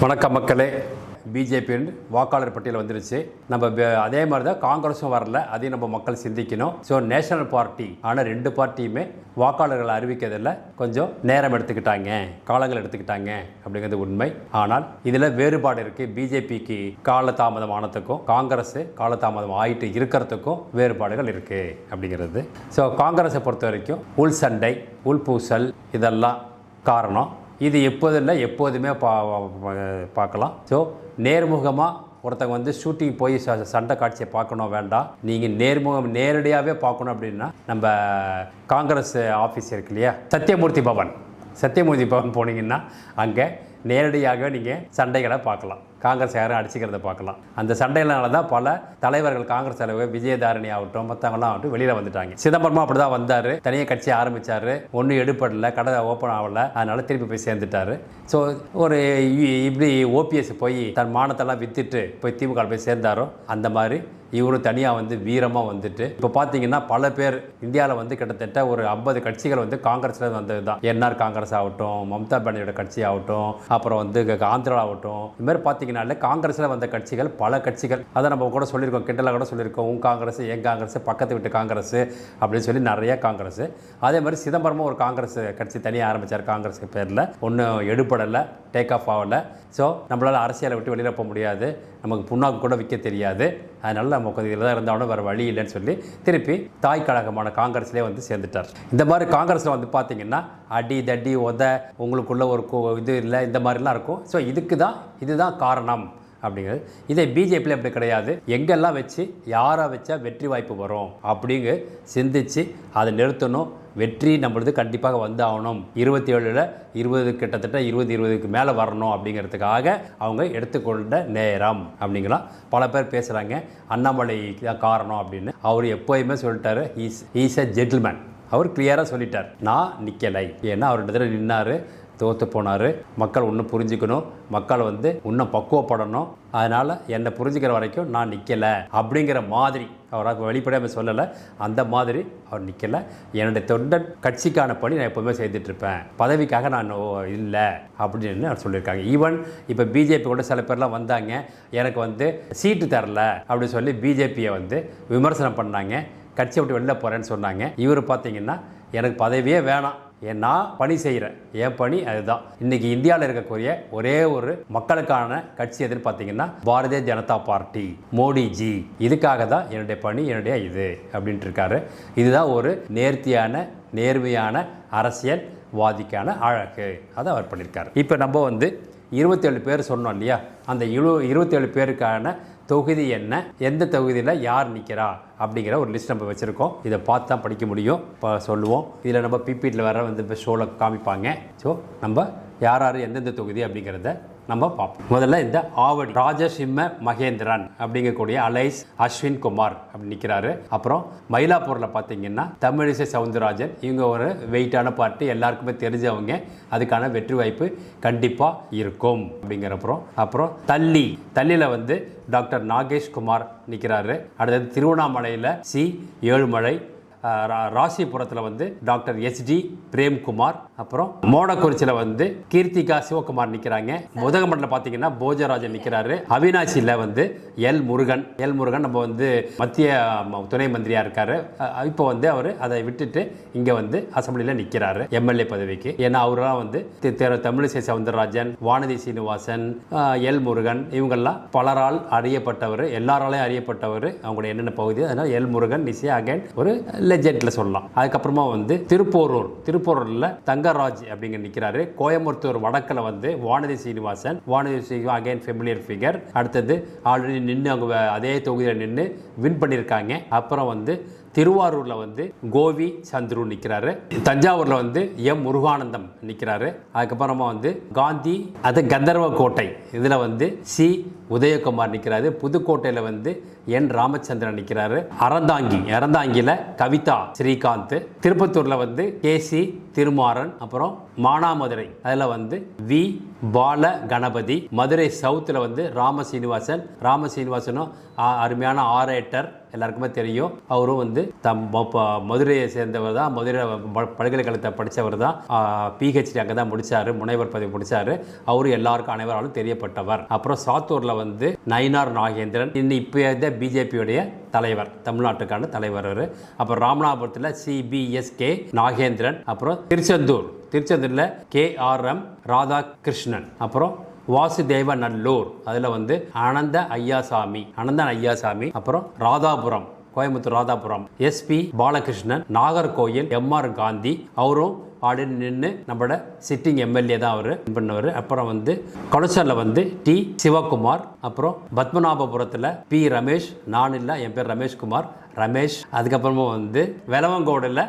வணக்கம் மக்களே. பிஜேபி வாக்காளர் பட்டியல் வந்துருச்சு. நம்ம அதே மாதிரி தான் காங்கிரஸும் வரல, அதையும் நம்ம மக்கள் சிந்திக்கணும். ஸோ நேஷனல் பார்ட்டி ஆனால் ரெண்டு பார்ட்டியுமே வாக்காளர்களை அறிவிக்கிறதில் கொஞ்சம் நேரம் எடுத்துக்கிட்டாங்க, காலங்கள் எடுத்துக்கிட்டாங்க அப்படிங்கிறது உண்மை. ஆனால் இதில் வேறுபாடு இருக்குது. பிஜேபிக்கு காலதாமதம் ஆனதுக்கும் காங்கிரஸ் காலதாமதம் ஆகிட்டு இருக்கிறதுக்கும் வேறுபாடுகள் இருக்குது அப்படிங்கிறது. ஸோ காங்கிரஸை பொறுத்த வரைக்கும் உள் சண்டை, உள்பூசல் இதெல்லாம் காரணம். இது எப்போதில்லை, எப்போதுமே பார்க்கலாம். ஸோ நேர்முகமாக ஒருத்தங்க ஷூட்டிங் போய் சண்டை காட்சியை பார்க்கணும் வேண்டாம். நீங்கள் நேரடியாகவே பார்க்கணும் அப்படின்னா நம்ம காங்கிரஸ் ஆஃபீஸ் இருக்கு இல்லையா, சத்தியமூர்த்தி பவன் போனீங்கன்னா அங்கே நேரடியாக நீங்கள் சண்டைகளை பார்க்கலாம். காங்கிரஸ் யாரும் அடிச்சுக்கிறத பார்க்கலாம். அந்த சண்டைகளால தான் பல தலைவர்கள், காங்கிரஸ் தலைவர் விஜயதாரணி ஆகட்டும், மற்றவங்களாம் ஆகட்டும் வெளியில் வந்துட்டாங்க. சிதம்பரமும் அப்படி தான் வந்தார். தனியாக கட்சி ஆரம்பித்தார், ஒன்றும் எடுப்படலை, கடை ஓப்பன் ஆகலை, அதனால் திருப்பி போய் சேர்ந்துட்டார். ஸோ ஒரு இப்படி ஓபிஎஸ் போய் தன் மானத்தெல்லாம் விற்றுட்டு போய் திமுக போய் சேர்ந்தாரோ அந்த மாதிரி இவரும் தனியாக வீரமாக வந்துட்டு இப்போ பார்த்தீங்கன்னா பல பேர் இந்தியாவில் கிட்டத்தட்ட ஒரு 50 கட்சிகள் காங்கிரஸில் வந்தது தான். என்ஆர் காங்கிரஸ் ஆகட்டும், மம்தா பானர்ஜியோட கட்சி ஆகட்டும், அப்புறம் ஆந்திரா ஆகட்டும், இது மாதிரி பார்த்தீங்கன்னாலே காங்கிரஸில் வந்த கட்சிகள் பல கட்சிகள். அதை நம்ம கூட சொல்லியிருக்கோம், கிண்டலாக கூட சொல்லியிருக்கோம். உன் காங்கிரஸ், என் காங்கிரஸ், பக்கத்து வீட்டு காங்கிரஸ் அப்படின்னு சொல்லி நிறைய காங்கிரஸ். அதே மாதிரி சிதம்பரமும் ஒரு காங்கிரஸ் கட்சி தனியாக ஆரம்பித்தார். காங்கிரஸ் பேரில் ஒன்றும் எடுப்படலை, டேக் ஆஃப் ஆகலை. ஸோ நம்மளால் அரசியலை விட்டு வெளியில் போக முடியாது, நமக்கு புண்ணாக்கு கூட விற்க தெரியாது. அதனால் நம்ம கொஞ்சம் இதில் தான் இருந்தாலும் வேறு வழி இல்லைன்னு சொல்லி திருப்பி தாய் கழகமான காங்கிரஸ்லேயே சேர்ந்துட்டார். இந்த மாதிரி காங்கிரஸில் பார்த்தீங்கன்னா அடி தடி உத உங்களுக்குள்ள ஒரு இது இல்லை, இந்த மாதிரிலாம் இருக்கும். ஸோ இதுதான் காரணம் அப்படிங்கிறது. இதே பிஜேபியில் அப்படி கிடையாது. எங்கெல்லாம் வச்சு யாரை வச்சா வெற்றி வாய்ப்பு வரும் அப்படிங்க சிந்திச்சு அதை நிறுத்தணும். வெற்றி நம்மளது கண்டிப்பாக ஆகணும். 27ல் 20 கிட்டத்தட்ட 20 மேலே வரணும் அப்படிங்கிறதுக்காக அவங்க எடுத்துக்கொண்ட நேரம் அப்படிங்கலாம் பல பேர் பேசுகிறாங்க. அண்ணாமலை தான் காரணம் அப்படின்னு அவர் எப்போயுமே சொல்லிட்டாரு, ஈஸ் எ ஜென்டில்மேன். அவர் கிளியராக சொல்லிட்டார், நான் நிற்கலை. ஏன்னா அவர்கிட்ட நின்னார், தோற்று போனார். மக்கள் இன்னும் புரிஞ்சுக்கணும், மக்கள் இன்னும் பக்குவப்படணும். அதனால் என்னை புரிஞ்சுக்கிற வரைக்கும் நான் நிற்கலை அப்படிங்கிற மாதிரி அவராக வெளிப்படையாக சொல்லலை. அந்த மாதிரி அவர் நிற்கலை. என்னுடைய தொண்டன் கட்சிக்கான பணி நான் எப்போவுமே செய்துட்ருப்பேன், பதவிக்காக நான் இல்லை அப்படின்னு அவர் சொல்லியிருக்காங்க. ஈவன் இப்போ பிஜேபி கூட சில பேர்லாம் வந்தாங்க, எனக்கு சீட்டு தரல அப்படின்னு சொல்லி பிஜேபியை விமர்சனம் பண்ணாங்க, கட்சியை விட்டு வெளில போகிறேன்னு சொன்னாங்க. இவர் பார்த்தீங்கன்னா எனக்கு பதவியே வேணாம், நான் பணி செய்கிறேன், என் பணி அதுதான். இன்றைக்கி இந்தியாவில் இருக்கக்கூடிய ஒரே ஒரு மக்களுக்கான கட்சி எதுன்னு பார்த்தீங்கன்னா பாரதிய ஜனதா பார்ட்டி, மோடிஜி. இதுக்காக தான் என்னுடைய பணி, என்னுடைய இது அப்படின்ட்டு இருக்காரு. இதுதான் ஒரு நேர்த்தியான நேர்மையான அரசியல்வாதிக்கான அழகு. அதை அவர் பண்ணியிருக்காரு. இப்போ நம்ம 27 பேர் சொன்னோம் இல்லையா, அந்த 27 பேருக்கான தொகுதி என்ன, எந்த தொகுதியில் யார் நிற்கிறா அப்படிங்கிற ஒரு லிஸ்ட் நம்ம வச்சுருக்கோம். இதை பார்த்து தான் படிக்க முடியும். இப்போ சொல்லுவோம், இதில் நம்ம பிபிடியில் வர இப்போ ஷோவில் காமிப்பாங்க. ஸோ நம்ம யார் எந்தெந்த தொகுதி அப்படிங்கிறத நம்ம பார்ப்போம். முதல்ல இந்த ஆவடி ராஜசிம்ம மகேந்திரன் அப்படிங்கக்கூடிய அலைஸ் அஸ்வின் குமார் அப்படி நிற்கிறாரு. அப்புறம் மயிலாப்பூரில் பார்த்தீங்கன்னா தமிழிசை சவுந்தரராஜன், இவங்க ஒரு வெயிட்டான பார்ட்டி, எல்லாருக்குமே தெரிஞ்சவங்க, அதுக்கான வெற்றி வாய்ப்பு கண்டிப்பாக இருக்கும் அப்படிங்கிறப்புறம். அப்புறம் தள்ளியில் டாக்டர் நாகேஷ் குமார் நிற்கிறாரு. அடுத்தது திருவண்ணாமலையில் சி ஏழுமலை, ராசிபுரத்தில் டாக்டர் எஸ்டி பிரேம்குமார், அப்புறம் மோடக்குறிச்சியில் கீர்த்திகா சிவகுமார் நிற்கிறாங்க. முதகமண்டல பார்த்தீங்கன்னா போஜராஜன் நிற்கிறாரு. அவினாசியில் எல் முருகன் நம்ம மத்திய துணை மந்திரியாக இருக்காரு. இப்போ அவர் அதை விட்டுட்டு இங்கே அசம்பிளியில் நிற்கிறாரு எம்எல்ஏ பதவிக்கு. ஏன்னா அவரெல்லாம் தமிழிசை சவுந்தரராஜன், வானதி சீனிவாசன், எல் முருகன் இவங்கெல்லாம் பலரால் அறியப்பட்டவர், எல்லாராலையும் அறியப்பட்டவர். அவங்களுடைய என்னென்ன பகுதி, அதனால் எல் முருகன் நிச்சயம் அகைன் ஒரு லெஜெண்ட்ல சொல்லலாம். அதுக்கப்புறமா திருப்பூரில் தங்கராஜ் அப்படிங்க நிற்கிறாரு. கோயம்புத்தூர் வடக்கில் Vanathi Srinivasan again familiar figure. அடுத்தது ஆல்ரெடி நின்று அவங்க அதே தொகுதியில் நின்று வின் பண்ணியிருக்காங்க. அப்புறம் திருவாரூரில் கோவி சந்துரு நிற்கிறாரு. தஞ்சாவூரில் எம் முருகானந்தம் நிற்கிறாரு. அதுக்கப்புறமா காந்தி கந்தர்வ கோட்டை இதில் சி உதயகுமார் நிற்கிறாரு. புதுக்கோட்டையில் என் ராமச்சந்திரன் நிற்கிறாரு. அறந்தாங்கியில் கவிதா ஸ்ரீகாந்த். திருப்பத்தூரில் கேசி திருமாறன், அப்புறம் மானாமதுரை அதில் வந்து வி பால கணபதி, மதுரை சவுத்தில் வந்து ராமசீனிவாசனும் அருமையான ஆரேட்டர், எல்லாருக்குமே தெரியும். அவரும் வந்து மதுரையை சேர்ந்தவர் தான், மதுரை பல்கலைக்கழகத்தை படித்தவர் தான், பிஹெச்டி அங்கே தான் முடித்தார், முனைவர் பதவி முடித்தார். அவரும் எல்லாருக்கும் அனைவராலும் தெரியப்பட்டவர். அப்புறம் சாத்தூரில் வந்து நயினார் நாகேந்திரன், இப்போ இருந்த பிஜேபியுடைய தலைவர், தமிழ்நாட்டுக்கான தலைவர். அப்புறம் ராமநாதபுரத்தில் CBSK நாகேந்திரன். அப்புறம் திருச்செந்தூரில் KRM ராதாகிருஷ்ணன். அப்புறம் வாசுதேவ நல்லூர் அதில் வந்து அனந்தன் ஐயாசாமி. அப்புறம் ராதாபுரம், கோயம்புத்தூர் ராதாபுரம் SP பாலகிருஷ்ணன். நாகர்கோயில் MR காந்தி, அவரும் ஆடின்னு நின்று நம்மளோட சிட்டிங் MLA தான் அவர் பண்ணவர். அப்புறம் வந்து கொளச்சரில் வந்து T சிவகுமார். அப்புறம் பத்மநாபபுரத்தில் P ரமேஷ், நான் இல்லை, என் பேர் ரமேஷ்குமார், ரமேஷ். அதுக்கப்புறமா வந்து வெலவங்கோடில்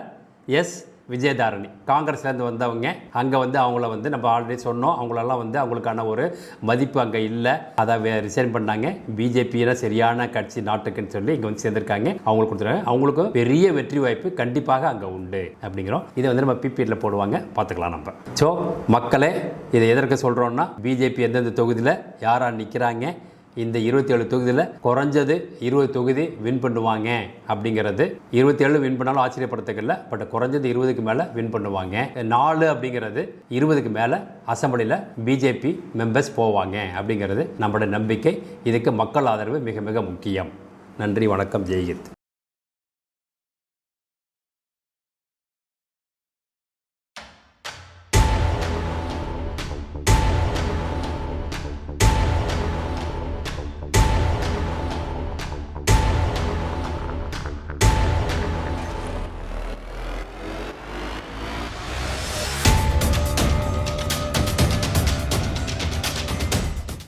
S விஜயதாரணி, காங்கிரஸ்லேருந்து வந்தவங்க. அங்கே வந்து அவங்கள வந்து நம்ம ஆல்ரெடி சொன்னோம், அவங்களெல்லாம் வந்து அவங்களுக்கான ஒரு மதிப்பு அங்கே இல்லை, அதை ரிசைன் பண்ணாங்க. பிஜேபினா சரியான கட்சி நாட்டுக்குன்னு சொல்லி இங்கே வந்து சேர்ந்துருக்காங்க, அவங்களுக்கு கொடுத்துருக்காங்க. அவங்களுக்கு பெரிய வெற்றி வாய்ப்பு கண்டிப்பாக அங்கே உண்டு அப்படிங்கிறோம். இதை வந்து நம்ம பிபியில் போடுவாங்க, பார்த்துக்கலாம் நம்ம. ஸோ மக்களே, இதை எதற்கு சொல்கிறோன்னா, பிஜேபி எந்தெந்த தொகுதியில் யாராக நிற்கிறாங்க, இந்த 27 தொகுதியில் குறைஞ்சது 20 தொகுதி வின் பண்ணுவாங்க அப்படிங்கிறது. 27 வின் பண்ணாலும் ஆச்சரியப்படுத்தல, பட் குறைஞ்சது 20க்கு மேலே வின் பண்ணுவாங்க. 4 அப்படிங்கிறது 20க்கு மேலே அசம்பிளியில் பிஜேபி மெம்பர்ஸ் போவாங்க அப்படிங்கிறது நம்மளோட நம்பிக்கை. இதுக்கு மக்கள் ஆதரவு மிக மிக முக்கியம். நன்றி, வணக்கம், ஜெய்ஹிந்த்.